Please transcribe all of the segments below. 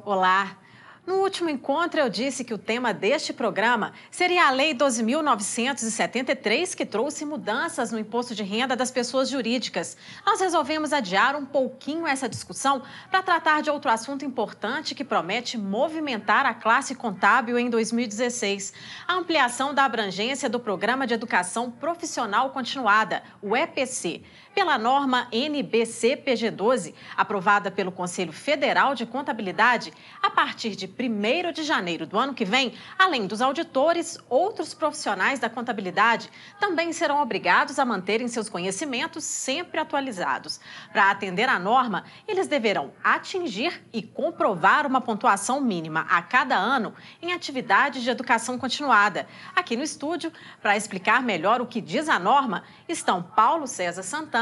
Olá! No último encontro, eu disse que o tema deste programa seria a Lei 12.973, que trouxe mudanças no imposto de renda das pessoas jurídicas. Nós resolvemos adiar um pouquinho essa discussão para tratar de outro assunto importante que promete movimentar a classe contábil em 2016. A ampliação da abrangência do Programa de Educação Profissional Continuada, o EPC, pela norma NBC-PG12, aprovada pelo Conselho Federal de Contabilidade, a partir de 1º de janeiro do ano que vem, além dos auditores, outros profissionais da contabilidade também serão obrigados a manterem seus conhecimentos sempre atualizados. Para atender à norma, eles deverão atingir e comprovar uma pontuação mínima a cada ano em atividades de educação continuada. Aqui no estúdio, para explicar melhor o que diz a norma, estão Paulo César Santana,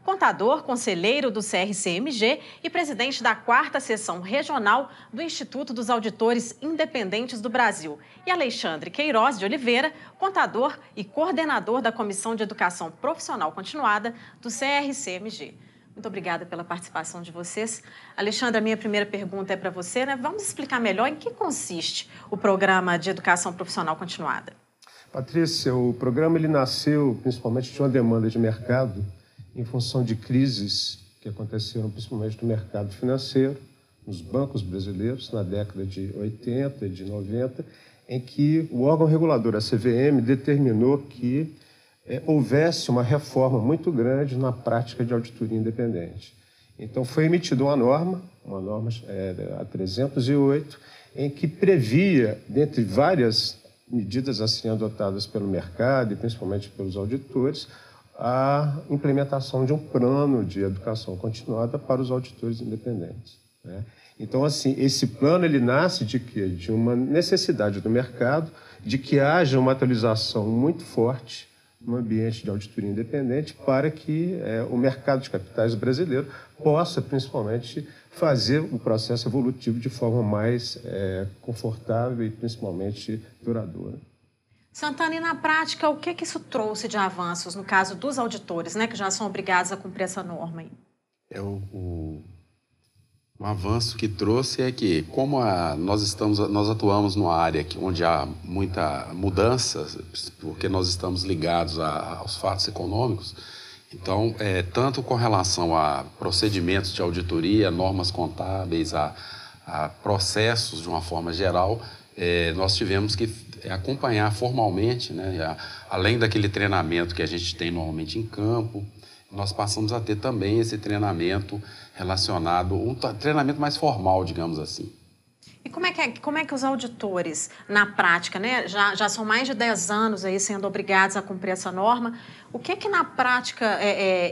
contador, conselheiro do CRCMG e presidente da 4ª Seção Regional do Instituto dos Auditores Independentes do Brasil, e Alexandre Queiroz de Oliveira, contador e coordenador da Comissão de Educação Profissional Continuada do CRCMG. Muito obrigada pela participação de vocês. Alexandre, a minha primeira pergunta é para você, né? Vamos explicar melhor em que consiste o Programa de Educação Profissional Continuada. Patrícia, o programa ele nasceu principalmente de uma demanda de mercado em função de crises que aconteceram principalmente no mercado financeiro, nos bancos brasileiros, na década de 80 e de 90, em que o órgão regulador, a CVM, determinou que houvesse uma reforma muito grande na prática de auditoria independente. Então, foi emitida uma norma a 308, em que previa, dentre várias medidas a serem adotadas pelo mercado e principalmente pelos auditores, a implementação de um plano de educação continuada para os auditores independentes, né? Então, assim, esse plano ele nasce de quê? De uma necessidade do mercado de que haja uma atualização muito forte no ambiente de auditoria independente para que o mercado de capitais brasileiro possa, principalmente, fazer o processo evolutivo de forma mais confortável e, principalmente, duradoura. Santana, e na prática, o que isso trouxe de avanços no caso dos auditores, né, que já são obrigados a cumprir essa norma aí? Um avanço que trouxe é que, como nós atuamos numa área onde há muita mudança, porque nós estamos ligados aos fatos econômicos, então, tanto com relação a procedimentos de auditoria, normas contábeis, a processos de uma forma geral, nós tivemos que acompanhar formalmente, né, além daquele treinamento que a gente tem normalmente em campo, nós passamos a ter também esse treinamento relacionado, um treinamento mais formal, digamos assim. E como é que os auditores, na prática, né, já são mais de 10 anos aí sendo obrigados a cumprir essa norma, o que na prática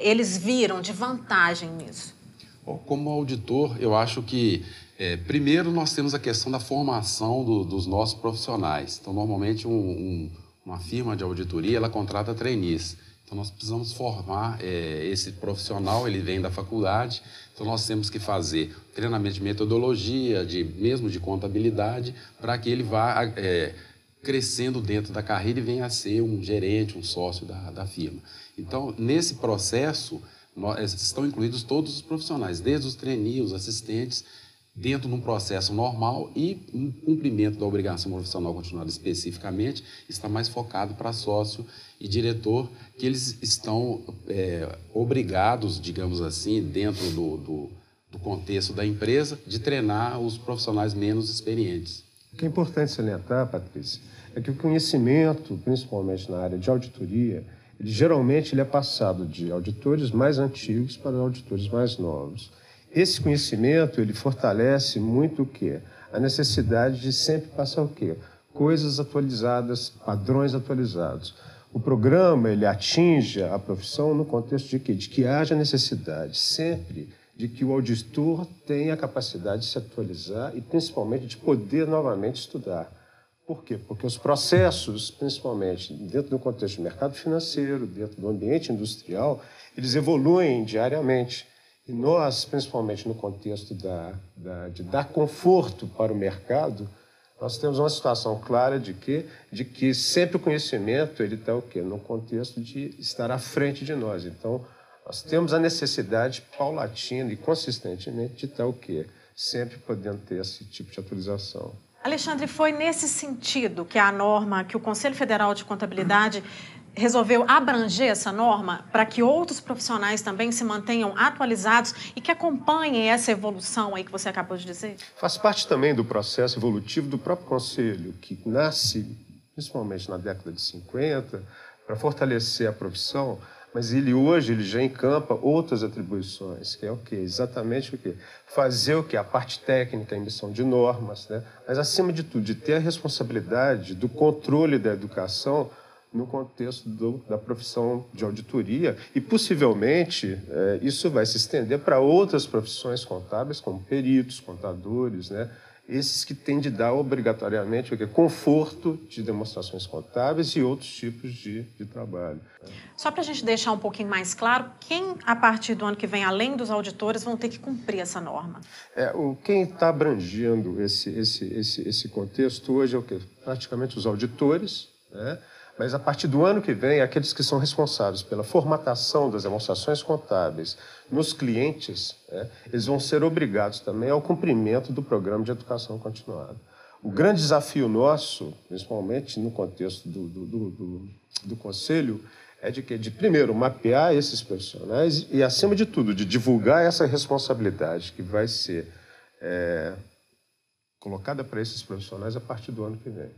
eles viram de vantagem nisso? Como auditor, eu acho que, primeiro, nós temos a questão da formação dos nossos profissionais. Então, normalmente, uma firma de auditoria, ela contrata trainees. Então, nós precisamos formar esse profissional, ele vem da faculdade, então nós temos que fazer treinamento de metodologia, mesmo de contabilidade, para que ele vá crescendo dentro da carreira e venha a ser um gerente, um sócio da firma. Então, nesse processo, estão incluídos todos os profissionais, desde os trainees, os assistentes, dentro de um processo normal e um cumprimento da obrigação profissional continuada especificamente, está mais focado para sócio e diretor, que eles estão obrigados, digamos assim, dentro do contexto da empresa, de treinar os profissionais menos experientes. O que é importante salientar, Patrícia, é que o conhecimento, principalmente na área de auditoria, geralmente ele é passado de auditores mais antigos para auditores mais novos. Esse conhecimento, ele fortalece muito o quê? A necessidade de sempre passar o quê? Coisas atualizadas, padrões atualizados. O programa, ele atinge a profissão no contexto de quê? De que haja necessidade sempre de que o auditor tenha a capacidade de se atualizar e, principalmente, de poder novamente estudar. Por quê? Porque os processos, principalmente dentro do contexto do mercado financeiro, dentro do ambiente industrial, eles evoluem diariamente. E nós, principalmente no contexto de dar conforto para o mercado, nós temos uma situação clara de que sempre o conhecimento ele está o quê? No contexto de estar à frente de nós. Então, nós temos a necessidade paulatina e consistentemente de estar o quê? sempre podendo ter esse tipo de atualização. Alexandre, foi nesse sentido que a norma, que o Conselho Federal de Contabilidade resolveu abranger essa norma para que outros profissionais também se mantenham atualizados e que acompanhem essa evolução aí que você acabou de dizer? Faz parte também do processo evolutivo do próprio Conselho, que nasce principalmente na década de 50, para fortalecer a profissão, mas hoje ele já encampa outras atribuições, que é o quê? Exatamente o quê? Fazer o quê? A parte técnica, a emissão de normas, né? Mas, acima de tudo, de ter a responsabilidade do controle da educação no contexto da profissão de auditoria e, possivelmente, isso vai se estender para outras profissões contábeis, como peritos, contadores, né? Esses que têm de dar obrigatoriamente conforto de demonstrações contábeis e outros tipos de trabalho. Só para a gente deixar um pouquinho mais claro, quem, a partir do ano que vem, além dos auditores, vão ter que cumprir essa norma? Quem está abrangendo esse contexto hoje é o quê? Praticamente os auditores, né? Mas, a partir do ano que vem, aqueles que são responsáveis pela formatação das demonstrações contábeis nos clientes, né, eles vão ser obrigados também ao cumprimento do programa de educação continuada. O grande desafio nosso, principalmente no contexto do Conselho, é de primeiro, mapear esses profissionais e, acima de tudo, de divulgar essa responsabilidade que vai ser colocada para esses profissionais a partir do ano que vem.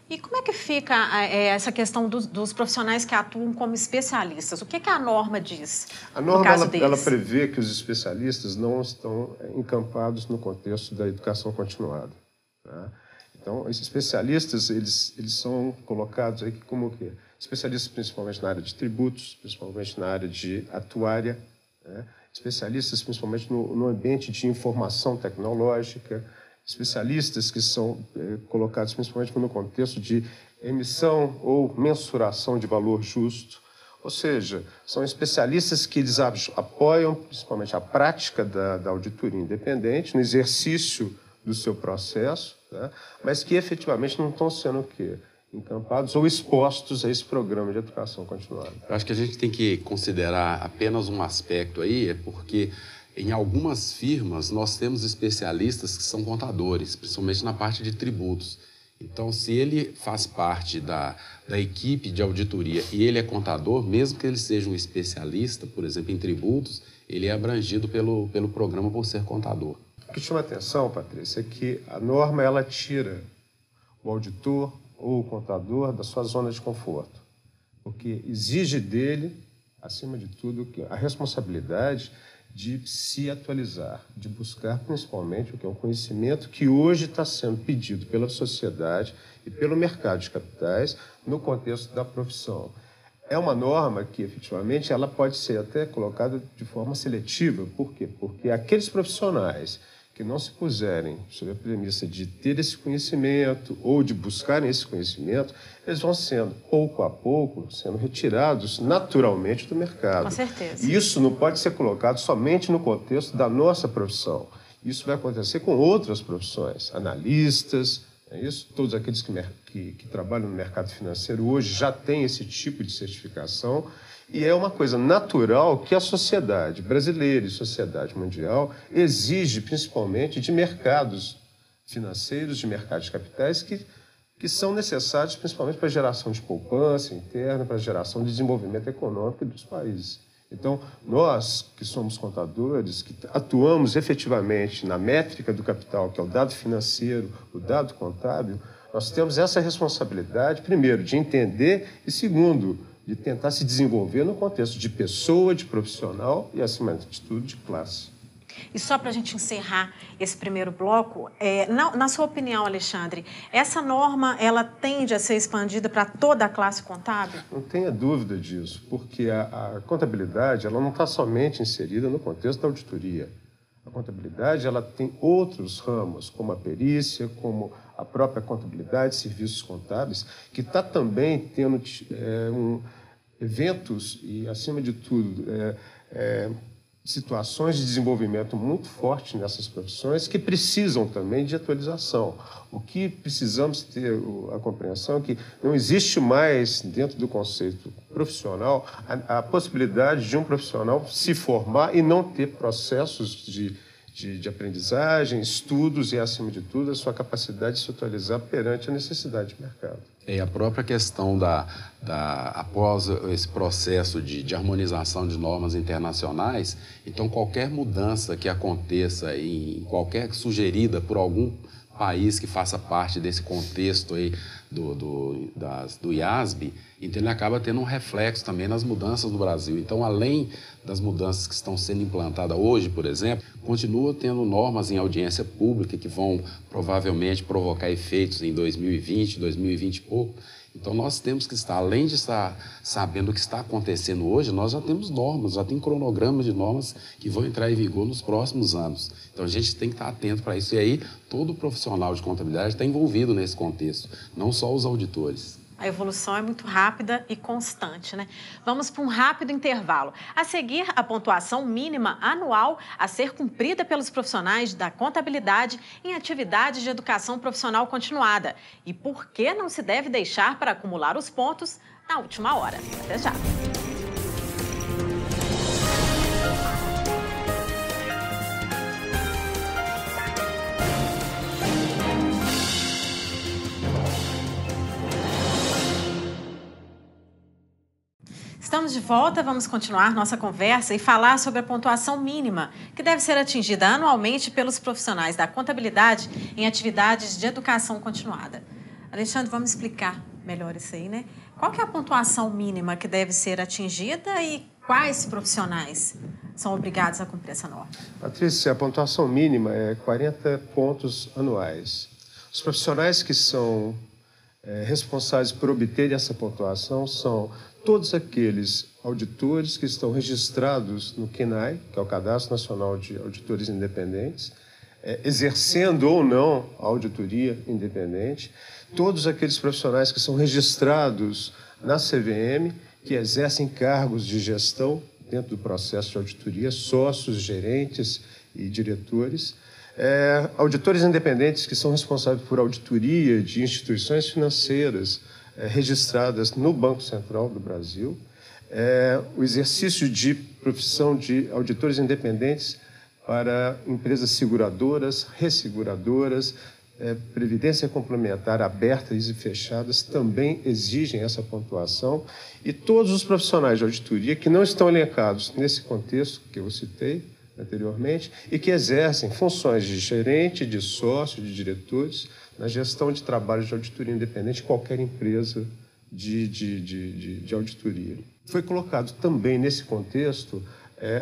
E como é que fica essa questão dos profissionais que atuam como especialistas? O que a norma diz? A norma ela prevê que os especialistas não estão encampados no contexto da educação continuada. Tá? Então, esses especialistas eles são colocados aí como o quê? Especialistas principalmente na área de tributos, principalmente na área de atuária, né? Especialistas principalmente no ambiente de informação tecnológica, especialistas que são colocados principalmente no contexto de emissão ou mensuração de valor justo. Ou seja, são especialistas que eles apoiam principalmente a prática da auditoria independente, no exercício do seu processo, né? Mas que efetivamente não estão sendo o quê? Encampados ou expostos a esse programa de educação continuada. Eu acho que a gente tem que considerar apenas um aspecto aí, porque em algumas firmas, nós temos especialistas que são contadores, principalmente na parte de tributos. Então, se ele faz parte da equipe de auditoria e ele é contador, mesmo que ele seja um especialista, por exemplo, em tributos, ele é abrangido pelo programa por ser contador. O que chama atenção, Patrícia, é que a norma ela tira o auditor ou o contador da sua zona de conforto, porque exige dele, acima de tudo, a responsabilidade de se atualizar, de buscar principalmente o que é um conhecimento que hoje está sendo pedido pela sociedade e pelo mercado de capitais no contexto da profissão. É uma norma que, efetivamente, ela pode ser até colocada de forma seletiva. Por quê? Porque aqueles profissionais que não se puserem sob a premissa de ter esse conhecimento ou de buscarem esse conhecimento, eles vão sendo, pouco a pouco, sendo retirados naturalmente do mercado. Com certeza. E isso não pode ser colocado somente no contexto da nossa profissão. Isso vai acontecer com outras profissões, analistas, isso? Todos aqueles que trabalham no mercado financeiro hoje já têm esse tipo de certificação. E é uma coisa natural que a sociedade brasileira e sociedade mundial exige, principalmente, de mercados financeiros, de mercados de capitais, que são necessários principalmente para a geração de poupança interna, para a geração de desenvolvimento econômico dos países. Então, nós que somos contadores, que atuamos efetivamente na métrica do capital, que é o dado financeiro, o dado contábil, nós temos essa responsabilidade, primeiro, de entender e, segundo, de tentar se desenvolver no contexto de pessoa, de profissional e, acima de tudo, de classe. E só para a gente encerrar esse primeiro bloco, na sua opinião, Alexandre, essa norma ela tende a ser expandida para toda a classe contábil? Não tenha dúvida disso, porque a contabilidade ela não está somente inserida no contexto da auditoria. A contabilidade ela tem outros ramos, como a perícia, como a própria contabilidade, serviços contábeis, que está também tendo eventos e, acima de tudo, situações de desenvolvimento muito forte nessas profissões que precisam também de atualização. O que precisamos ter a compreensão é que não existe mais, dentro do conceito profissional, a possibilidade de um profissional se formar e não ter processos de de aprendizagem, estudos e, acima de tudo, a sua capacidade de se atualizar perante a necessidade de mercado. E a própria questão após esse processo de harmonização de normas internacionais, então qualquer mudança que aconteça, sugerida por algum país que faça parte desse contexto aí do IASB, então ele acaba tendo um reflexo também nas mudanças no Brasil. Então, além das mudanças que estão sendo implantadas hoje, por exemplo, continua tendo normas em audiência pública que vão provavelmente provocar efeitos em 2020, 2020 e pouco. Então, nós temos que estar, além de estar sabendo o que está acontecendo hoje, nós já temos normas, já tem cronogramas de normas que vão entrar em vigor nos próximos anos. Então, a gente tem que estar atento para isso. E aí, todo profissional de contabilidade está envolvido nesse contexto, não só os auditores. A evolução é muito rápida e constante, né? Vamos para um rápido intervalo. A seguir, a pontuação mínima anual a ser cumprida pelos profissionais da contabilidade em atividades de educação profissional continuada. E por que não se deve deixar para acumular os pontos na última hora. Até já! Estamos de volta, vamos continuar nossa conversa e falar sobre a pontuação mínima, que deve ser atingida anualmente pelos profissionais da contabilidade em atividades de educação continuada. Alexandre, vamos explicar melhor isso aí, né? Qual que é a pontuação mínima que deve ser atingida e quais profissionais são obrigados a cumprir essa norma? Patrícia, a pontuação mínima é 40 pontos anuais. Os profissionais que são responsáveis por obter essa pontuação são todos aqueles auditores que estão registrados no CNAI, que é o Cadastro Nacional de Auditores Independentes, exercendo ou não a auditoria independente, todos aqueles profissionais que são registrados na CVM, que exercem cargos de gestão dentro do processo de auditoria, sócios, gerentes e diretores, auditores independentes que são responsáveis por auditoria de instituições financeiras registradas no Banco Central do Brasil, o exercício de profissão de auditores independentes para empresas seguradoras, resseguradoras, previdência complementar abertas e fechadas também exigem essa pontuação, e todos os profissionais de auditoria que não estão elencados nesse contexto que eu citei anteriormente e que exercem funções de gerente, de sócio, de diretores na gestão de trabalhos de auditoria independente em qualquer empresa de auditoria. Foi colocado também nesse contexto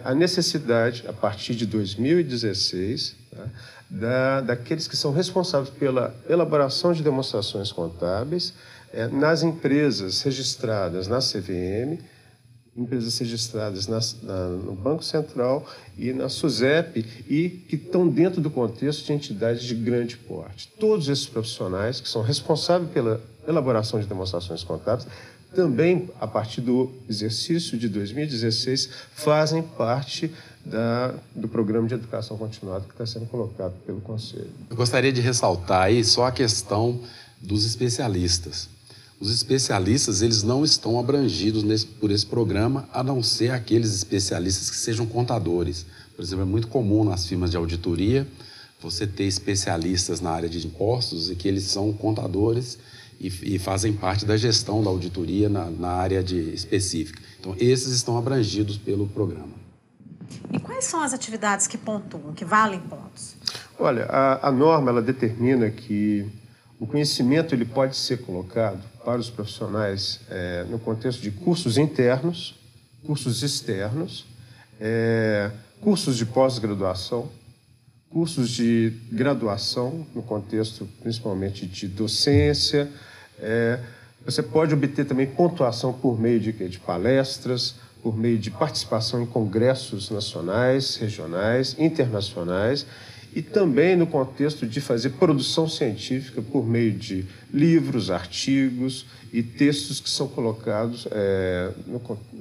a necessidade, a partir de 2016, daqueles que são responsáveis pela elaboração de demonstrações contábeis nas empresas registradas na CVM, empresas registradas no Banco Central e na SUSEP e que estão dentro do contexto de entidades de grande porte. Todos esses profissionais que são responsáveis pela elaboração de demonstrações contábeis também, a partir do exercício de 2016, fazem parte do programa de educação continuada que está sendo colocado pelo Conselho. Eu gostaria de ressaltar aí só a questão dos especialistas. Os especialistas, eles não estão abrangidos por esse programa, a não ser aqueles especialistas que sejam contadores. Por exemplo, é muito comum nas firmas de auditoria você ter especialistas na área de impostos e que eles são contadores e fazem parte da gestão da auditoria na área específica. Então, esses estão abrangidos pelo programa. E quais são as atividades que pontuam, que valem pontos? Olha, a norma ela determina que o conhecimento ele pode ser colocado para os profissionais no contexto de cursos internos, cursos externos, cursos de pós-graduação, cursos de graduação, no contexto principalmente de docência. Você pode obter também pontuação por meio de palestras, por meio de participação em congressos nacionais, regionais, internacionais, e também no contexto de fazer produção científica por meio de livros, artigos e textos que são colocados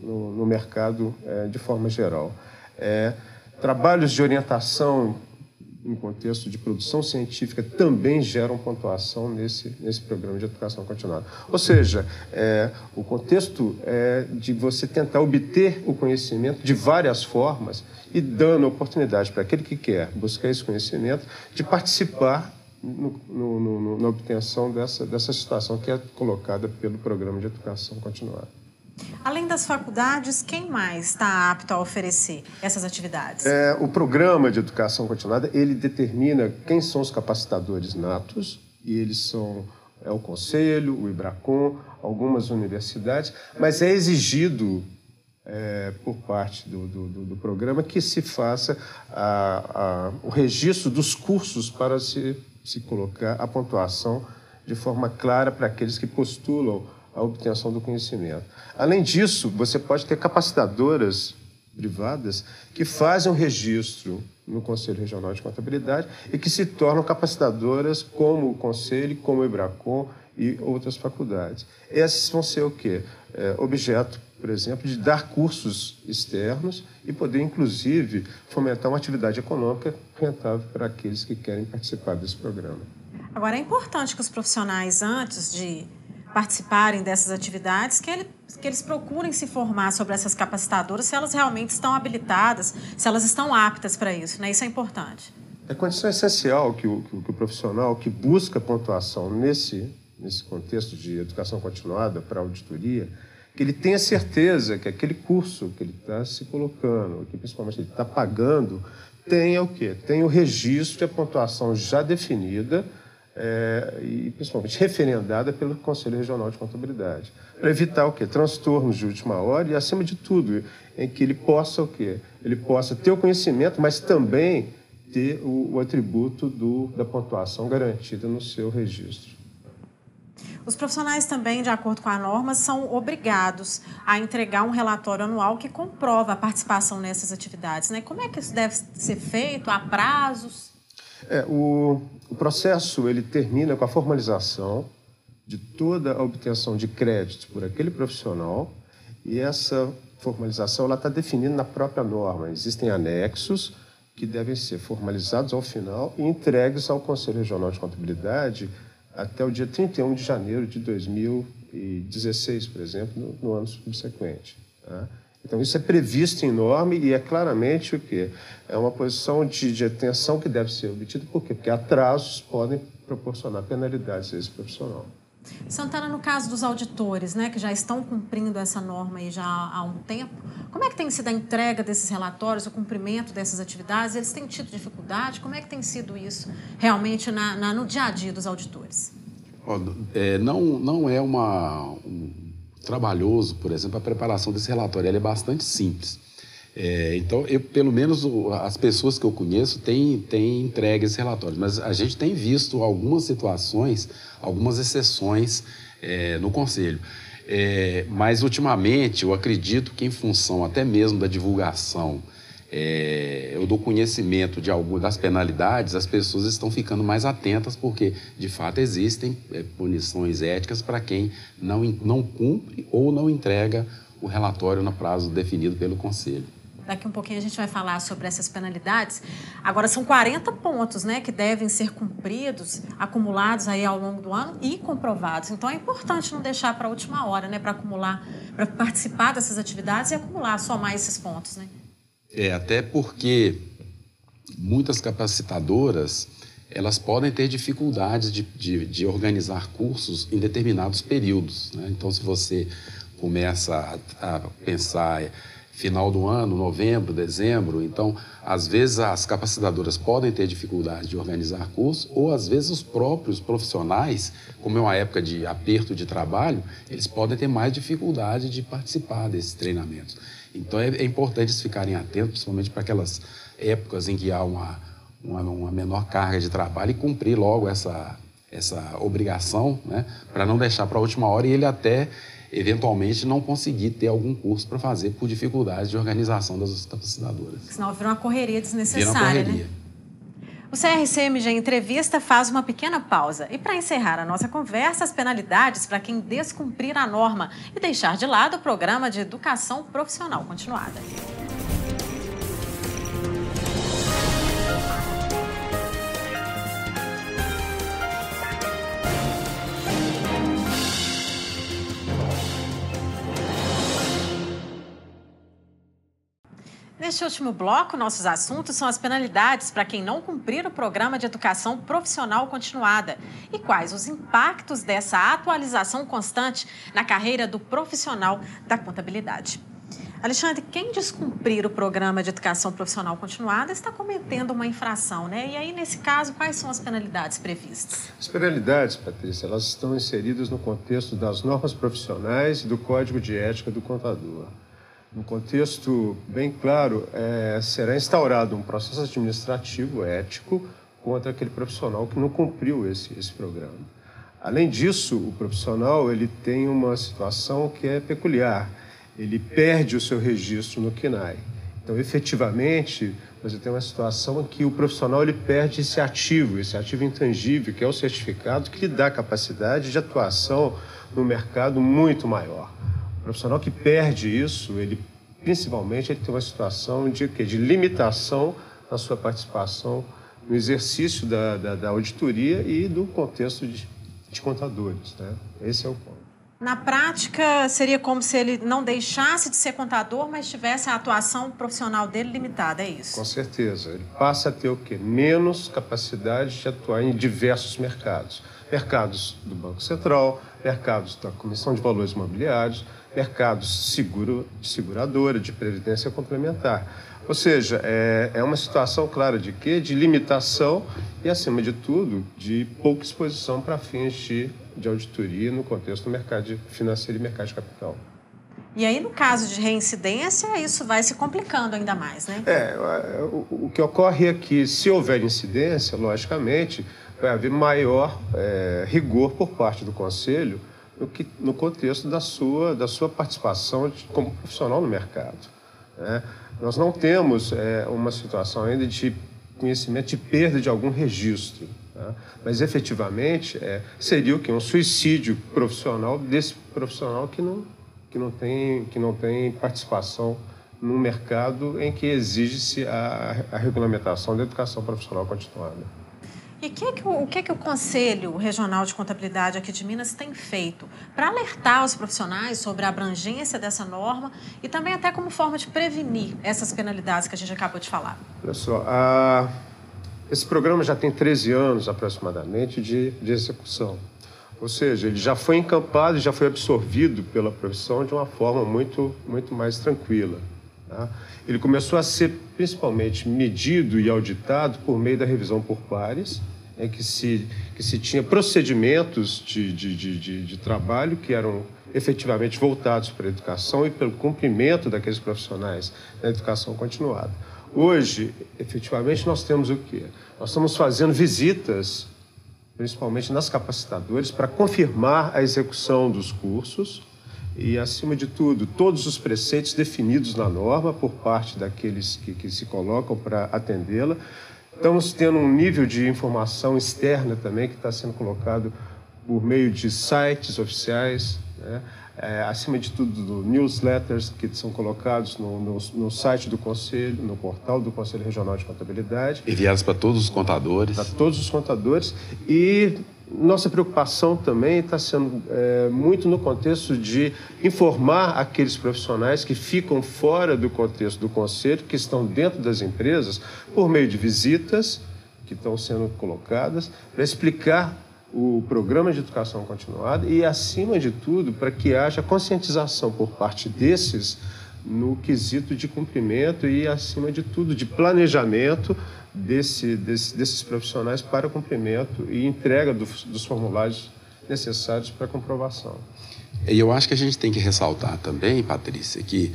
no mercado de forma geral. Trabalhos de orientação em contexto de produção científica, também geram pontuação nesse programa de educação continuada. Ou seja, o contexto é de você tentar obter o conhecimento de várias formas e dando oportunidade para aquele que quer buscar esse conhecimento de participar na obtenção dessa situação que é colocada pelo programa de educação continuada. Além das faculdades, quem mais está apto a oferecer essas atividades? O programa de educação continuada, ele determina quem são os capacitadores natos, e eles são o Conselho, o IBRACON, algumas universidades, mas é exigido por parte do programa que se faça o registro dos cursos para se colocar a pontuação de forma clara para aqueles que postulam a obtenção do conhecimento. Além disso, você pode ter capacitadoras privadas que fazem um registro no Conselho Regional de Contabilidade e que se tornam capacitadoras como o Conselho, como o IBRACON e outras faculdades. Esses vão ser o quê? Objeto, por exemplo, de dar cursos externos e poder, inclusive, fomentar uma atividade econômica rentável para aqueles que querem participar desse programa. Agora, é importante que os profissionais, antes de participarem dessas atividades, que eles procurem se formar sobre essas capacitadoras, se elas realmente estão habilitadas, se elas estão aptas para isso, né? Isso é importante. É condição essencial que o profissional que busca pontuação nesse contexto de educação continuada para auditoria, que ele tenha certeza que aquele curso que ele está se colocando, que principalmente ele está pagando, tenha o quê? Tem o registro de a pontuação já definida, e principalmente referendada pelo Conselho Regional de Contabilidade, para evitar o quê? Transtornos de última hora e, acima de tudo, em que ele possa o quê? Ele possa ter o conhecimento, mas também ter o atributo da pontuação garantida no seu registro. Os profissionais também, de acordo com a norma, são obrigados a entregar um relatório anual que comprova a participação nessas atividades, né? Como é que isso deve ser feito? Há prazos? O processo ele termina com a formalização de toda a obtenção de créditos por aquele profissional, e essa formalização está definida na própria norma. Existem anexos que devem ser formalizados ao final e entregues ao Conselho Regional de Contabilidade até o dia 31 de janeiro de 2016, por exemplo, no ano subsequente. Tá? Então, isso é previsto em norma e é claramente o quê? É uma posição de atenção que deve ser obtida. Por quê? Porque atrasos podem proporcionar penalidades a esse profissional. Santana, no caso dos auditores, né, que já estão cumprindo essa norma aí já há um tempo, como é que tem sido a entrega desses relatórios, o cumprimento dessas atividades? Eles têm tido dificuldade? Como é que tem sido isso realmente no dia a dia dos auditores? Não é trabalhoso, por exemplo, a preparação desse relatório. Ela é bastante simples. Então, pelo menos as pessoas que eu conheço têm entregue esse relatório, mas a gente tem visto algumas situações, algumas exceções no Conselho. Mas, ultimamente, eu acredito que, em função até mesmo da divulgação do conhecimento das penalidades, as pessoas estão ficando mais atentas, porque, de fato, existem punições éticas para quem não cumpre ou não entrega o relatório no prazo definido pelo Conselho. Daqui um pouquinho a gente vai falar sobre essas penalidades. Agora, são 40 pontos, né, que devem ser cumpridos, acumulados aí ao longo do ano e comprovados. Então, é importante não deixar para a última hora, né, para participar dessas atividades e acumular, somar esses pontos, né? Até porque muitas capacitadoras, elas podem ter dificuldades de organizar cursos em determinados períodos, né? Então, se você começa a pensar final do ano, novembro, dezembro, então, às vezes as capacitadoras podem ter dificuldade de organizar cursos, ou às vezes os próprios profissionais, como é uma época de aperto de trabalho, eles podem ter mais dificuldade de participar desses treinamentos. Então, é importante eles ficarem atentos, principalmente para aquelas épocas em que há uma menor carga de trabalho, e cumprir logo essa obrigação, né, para não deixar para a última hora e ele até eventualmente não conseguir ter algum curso para fazer por dificuldade de organização das capacitadoras. Senão vira uma correria desnecessária, né? O CRCMG Entrevista faz uma pequena pausa. E para encerrar a nossa conversa, as penalidades para quem descumprir a norma e deixar de lado o programa de educação profissional continuada. neste último bloco, nossos assuntos são as penalidades para quem não cumprir o programa de educação profissional continuada e quais os impactos dessa atualização constante na carreira do profissional da contabilidade. Alexandre, quem descumprir o programa de educação profissional continuada está cometendo uma infração, né? E aí, nesse caso, quais são as penalidades previstas? As penalidades, Patrícia, elas estão inseridas no contexto das normas profissionais e do Código de Ética do Contador. No contexto bem claro, será instaurado um processo administrativo ético contra aquele profissional que não cumpriu esse programa. Além disso, o profissional ele tem uma situação que é peculiar. Ele perde o seu registro no CNAE. Então, efetivamente, você tem uma situação em que o profissional ele perde esse ativo intangível, que é o certificado, que lhe dá capacidade de atuação no mercado muito maior. O profissional que perde isso, principalmente, ele tem uma situação de limitação na sua participação no exercício da auditoria e do contexto de contadores, né? Esse é o ponto. Na prática, seria como se ele não deixasse de ser contador, mas tivesse a atuação profissional dele limitada, é isso? Com certeza. Ele passa a ter o quê? Menos capacidade de atuar em diversos mercados. Mercados do Banco Central, mercados da Comissão de Valores Imobiliários, mercados de seguradora, de previdência complementar. Ou seja, é uma situação clara de quê? De limitação e, acima de tudo, de pouca exposição para fins de auditoria no contexto do mercado financeiro e mercado de capital. E aí, no caso de reincidência, isso vai se complicando ainda mais, né? O que ocorre é que, se houver incidência, logicamente, vai haver maior rigor por parte do Conselho no contexto da sua participação como profissional no mercado, né? Nós não temos uma situação ainda de conhecimento de perda de algum registro, tá? Mas, efetivamente, seria o quê? Um suicídio profissional desse profissional que não tem participação no mercado em que exige-se a regulamentação da educação profissional continuada. E o que o Conselho Regional de Contabilidade aqui de Minas tem feito para alertar os profissionais sobre a abrangência dessa norma e também até como forma de prevenir essas penalidades que a gente acabou de falar? Olha só, esse programa já tem 13 anos aproximadamente de execução. Ou seja, ele já foi encampado e já foi absorvido pela profissão de uma forma muito, muito mais tranquila, tá? Ele começou a ser principalmente medido e auditado por meio da revisão por pares, que se tinha procedimentos de trabalho que eram efetivamente voltados para a educação e pelo cumprimento daqueles profissionais na educação continuada. Hoje, efetivamente, nós temos o quê? Nós estamos fazendo visitas, principalmente nas capacitadoras, para confirmar a execução dos cursos e, acima de tudo, todos os preceitos definidos na norma por parte daqueles que se colocam para atendê-la. Estamos tendo um nível de informação externa também que está sendo colocado por meio de sites oficiais, né? Acima de tudo, do newsletters que são colocados no site do Conselho, no portal do Conselho Regional de Contabilidade. Enviados para todos os contadores. Para todos os contadores. E nossa preocupação também está sendo muito no contexto de informar aqueles profissionais que ficam fora do contexto do Conselho, que estão dentro das empresas, por meio de visitas que estão sendo colocadas, para explicar o programa de educação continuada e, acima de tudo, para que haja conscientização por parte desses no quesito de cumprimento e, acima de tudo, de planejamento desses profissionais para cumprimento e entrega dos formulários necessários para comprovação. E eu acho que a gente tem que ressaltar também, Patrícia, que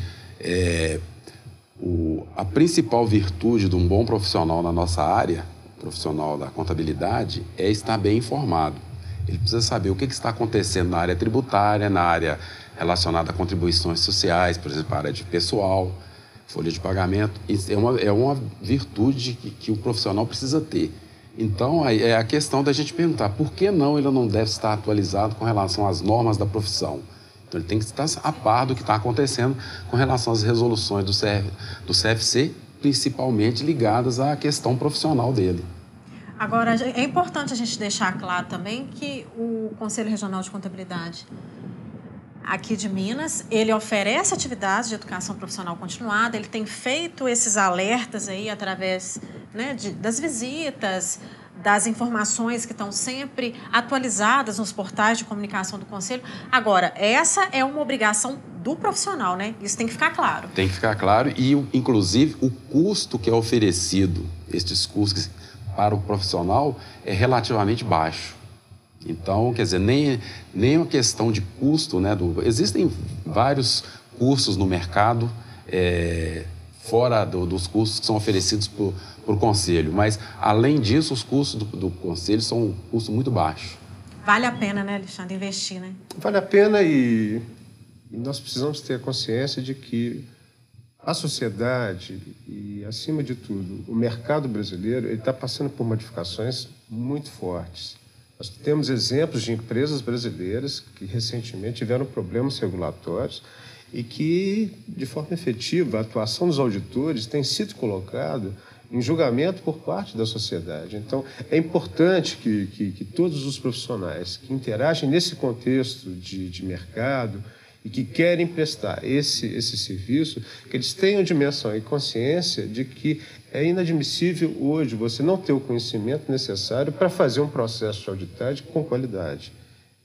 a principal virtude de um bom profissional na nossa área, profissional da contabilidade, é estar bem informado. Ele precisa saber o que está acontecendo na área tributária, na área relacionada a contribuições sociais, por exemplo, a área de pessoal, folha de pagamento. Isso é uma virtude que o profissional precisa ter. Então, é a questão da gente perguntar por que ele não deve estar atualizado com relação às normas da profissão. Então, ele tem que estar a par do que está acontecendo com relação às resoluções do CFC, principalmente ligadas à questão profissional dele. Agora, é importante a gente deixar claro também que o Conselho Regional de Contabilidade aqui de Minas, ele oferece atividades de educação profissional continuada, ele tem feito esses alertas aí através, né, das visitas, das informações que estão sempre atualizadas nos portais de comunicação do Conselho. Agora, essa é uma obrigação do profissional, né? Isso tem que ficar claro. Tem que ficar claro e, inclusive, o custo que é oferecido, estes custos para o profissional, é relativamente baixo. Então, quer dizer, nem uma questão de custo, né? Existem vários cursos no mercado, fora dos custos que são oferecidos por Conselho, mas, além disso, os custos do Conselho são um custo muito baixo. Vale a pena, né, Alexandre, investir, né? Vale a pena e nós precisamos ter a consciência de que a sociedade e, acima de tudo, o mercado brasileiro está passando por modificações muito fortes. Nós temos exemplos de empresas brasileiras que recentemente tiveram problemas regulatórios e que, de forma efetiva, a atuação dos auditores tem sido colocada em julgamento por parte da sociedade. Então, é importante que todos os profissionais que interagem nesse contexto de mercado e que querem prestar esse serviço, que eles tenham dimensão e consciência de que é inadmissível hoje você não ter o conhecimento necessário para fazer um processo de auditagem com qualidade.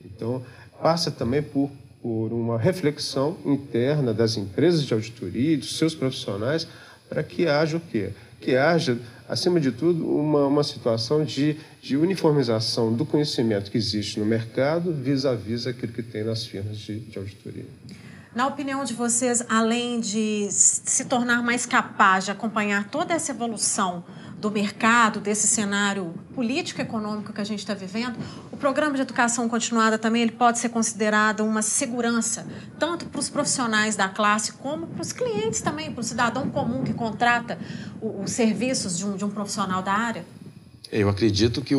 Então, passa também por uma reflexão interna das empresas de auditoria e dos seus profissionais para que haja o quê? Que haja, acima de tudo, uma situação de uniformização do conhecimento que existe no mercado vis-à-vis aquilo que tem nas firmas de auditoria. Na opinião de vocês, além de se tornar mais capaz de acompanhar toda essa evolução do mercado, desse cenário político-econômico que a gente está vivendo, o programa de educação continuada também ele pode ser considerado uma segurança, tanto para os profissionais da classe, como para os clientes também, para o cidadão comum que contrata os serviços de um profissional da área? Eu acredito que,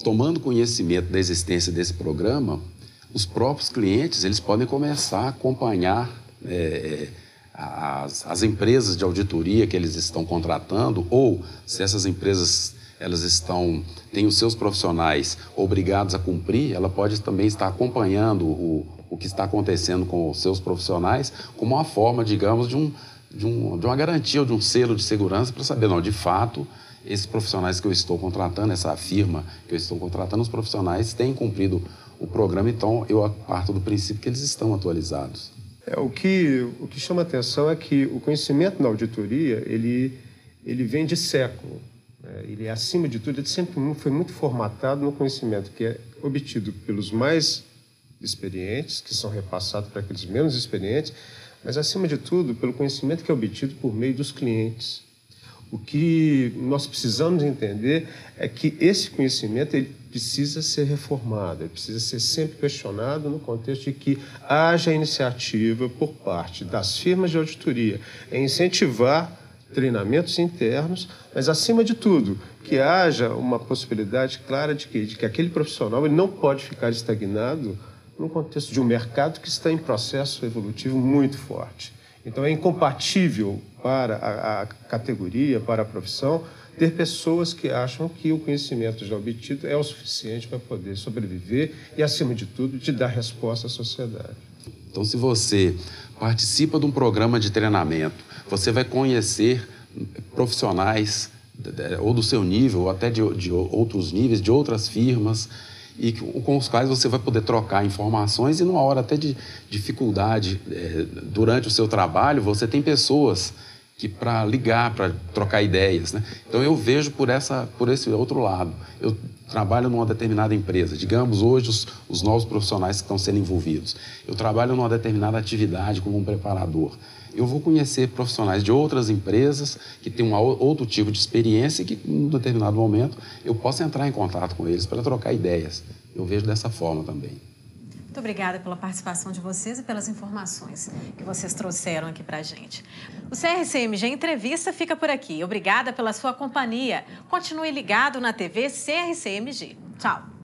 tomando conhecimento da existência desse programa, os próprios clientes eles podem começar a acompanhar as empresas de auditoria que eles estão contratando, ou se essas empresas têm os seus profissionais obrigados a cumprir, ela pode também estar acompanhando o que está acontecendo com os seus profissionais como uma forma, digamos, de uma garantia ou de um selo de segurança para saber, não, de fato, esses profissionais que eu estou contratando, essa firma que eu estou contratando, os profissionais têm cumprido o programa, então eu parto do princípio que eles estão atualizados. O que chama a atenção é que o conhecimento na auditoria, ele vem de século. Ele, acima de tudo, ele sempre foi muito formatado no conhecimento que é obtido pelos mais experientes, que são repassados para aqueles menos experientes, mas, acima de tudo, pelo conhecimento que é obtido por meio dos clientes. O que nós precisamos entender é que esse conhecimento ele precisa ser reformado, ele precisa ser sempre questionado no contexto de que haja iniciativa por parte das firmas de auditoria em incentivar treinamentos internos, mas, acima de tudo, que haja uma possibilidade clara de que aquele profissional ele não pode ficar estagnado no contexto de um mercado que está em processo evolutivo muito forte. Então, é incompatível para a categoria, para a profissão, ter pessoas que acham que o conhecimento já obtido é o suficiente para poder sobreviver e, acima de tudo, de dar resposta à sociedade. Então, se você participa de um programa de treinamento, você vai conhecer profissionais ou do seu nível, ou até de outros níveis, de outras firmas, e com os quais você vai poder trocar informações e, numa hora até de dificuldade durante o seu trabalho, você tem pessoas para ligar, para trocar ideias, né? Então, eu vejo por esse outro lado. Eu trabalho numa determinada empresa, digamos hoje os novos profissionais que estão sendo envolvidos. Eu trabalho numa determinada atividade como um preparador. Eu vou conhecer profissionais de outras empresas que têm outro tipo de experiência e que, em um determinado momento, eu posso entrar em contato com eles para trocar ideias. Eu vejo dessa forma também. Muito obrigada pela participação de vocês e pelas informações que vocês trouxeram aqui para a gente. O CRCMG Entrevista fica por aqui. Obrigada pela sua companhia. Continue ligado na TV CRCMG. Tchau.